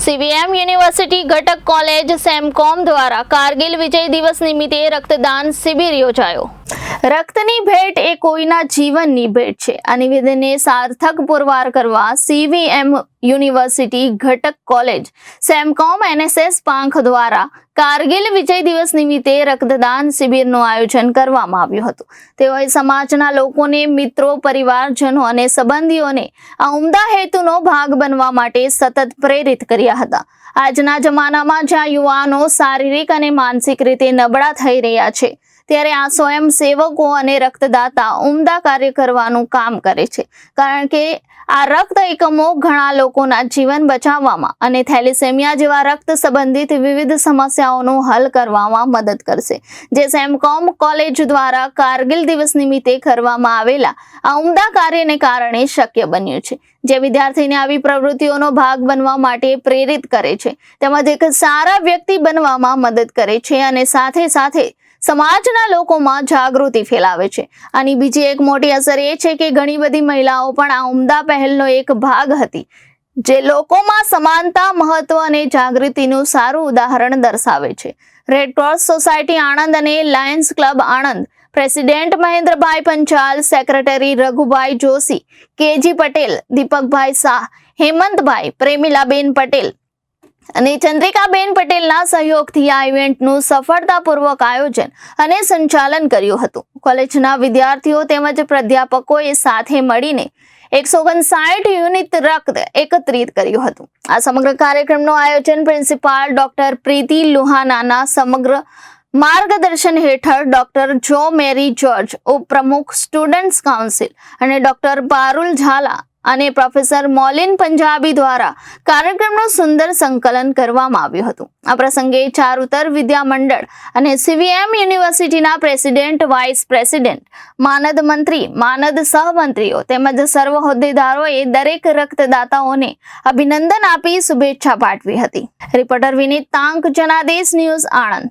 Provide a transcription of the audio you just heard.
CVM university ઘટક college SEMCOM દ્વારા કારગિલ વિજય દિવસ નિમિત્તે રક્તદાન શિબિર યોજાયો। રક્તની ભેટ એ કોઈના જીવનની ભેટ છે। આ નિવેદનને સાર્થક પુરવાર કરવા સીવીએમ યુનિવર્સિટી ઘટક કોલેજ સેમકોમ એનએસએસ પાંખ દ્વારા કારગિલ વિજય દિવસ નિમિત્તે રક્તદાન શિબિરનું આયોજન કરવામાં આવ્યું હતું। તેઓએ સમાજના લોકોને, મિત્રો, પરિવારજનો અને સંબંધીઓને આ ઉમદા હેતુનો ભાગ બનવા માટે સતત પ્રેરિત કર્યા હતા। આજના જમાનામાં જ્યાં યુવાનો શારીરિક અને માનસિક રીતે નબળા થઈ રહ્યા છે, ત્યારે આ સ્વયંસેવકો અને રક્તદાતા ઉમદા કાર્ય કરવાનું કામ કરે છે, કારણ કે આ રક્ત એકમો ઘણા લોકોના જીવન બચાવવામાં અને થેલેસેમિયા જેવા રક્ત સંબંધિત વિવિધ સમસ્યાઓનું હલ કરવામાં મદદ કરશે, જે સેમકોમ કોલેજ દ્વારા કારગિલ દિવસ નિમિત્તે કરવામાં આવેલા આ ઉમદા કાર્યને કારણે શક્ય બન્યું છે, જે વિદ્યાર્થીને આવી પ્રવૃત્તિઓનો ભાગ બનવા માટે પ્રેરિત કરે છે, તેમજ એક સારા વ્યક્તિ બનવામાં મદદ કરે છે અને સાથે સાથે સમાજના લોકોમાં જાગૃતિ ફેલાવે છે। આની બીજી એક મોટી અસર એ છે કે ઘણી બધી મહિલાઓ પણ આ ઉમદા પહેલનો એક ભાગ હતી, જે લોકોમાં સમાનતા, મહત્વ અને જાગૃતિનું સારું ઉદાહરણ દર્શાવે છે। રેડ ક્રોસ સોસાયટી આણંદ અને લાયન્સ ક્લબ આણંદ પ્રેસિડેન્ટ મહેન્દ્રભાઈ પંચાલ, સેક્રેટરી રઘુભાઈ જોશી, કેજી પટેલ, દીપકભાઈ શાહ, હેમંતભાઈ, પ્રેમિલાબેન પટેલ અને ચંદ્રિકાબેન પટેલના સહયોગથી આ ઇવેન્ટનું સફળતાપૂર્વક આયોજન અને સંચાલન કર્યું હતું। કોલેજના વિદ્યાર્થીઓ તેમજ પ્રાધ્યાપકોએ સાથે મળીને 159 યુનિટ રક્ત એકત્રિત કર્યું હતું। આ સમગ્ર કાર્યક્રમનું આયોજન પ્રિન્સિપાલ ડોક્ટર પ્રીતિ લુહાનાના સમગ્ર માર્ગદર્શન હેઠળ ડોક્ટર જો મેરી જોર્જ, ઉપપ્રમુખ સ્ટુડન્ટ્સ કાઉન્સિલ અને ડોક્ટર પારુલ ઝાલા અને પ્રોફેસર મોલિન પંજાબી દ્વારા કાર્યક્રમનું સુંદર સંકલન કરવામાં આવ્યું હતું। આ પ્રસંગે ચારુતર વિદ્યા મંડળ અને સીવીએમ યુનિવર્સિટીના પ્રેસિડેન્ટ, વાઇસ પ્રેસિડેન્ટ, માનદ મંત્રી, માનદ સહમંત્રીઓ તેમજ સર્વ હોદ્દેદારોએ દરેક રક્તદાતાઓને અભિનંદન આપી શુભેચ્છા પાઠવી હતી। રિપોર્ટર વિનીત તાંક, જનાદેશ ન્યૂઝ, આણંદ।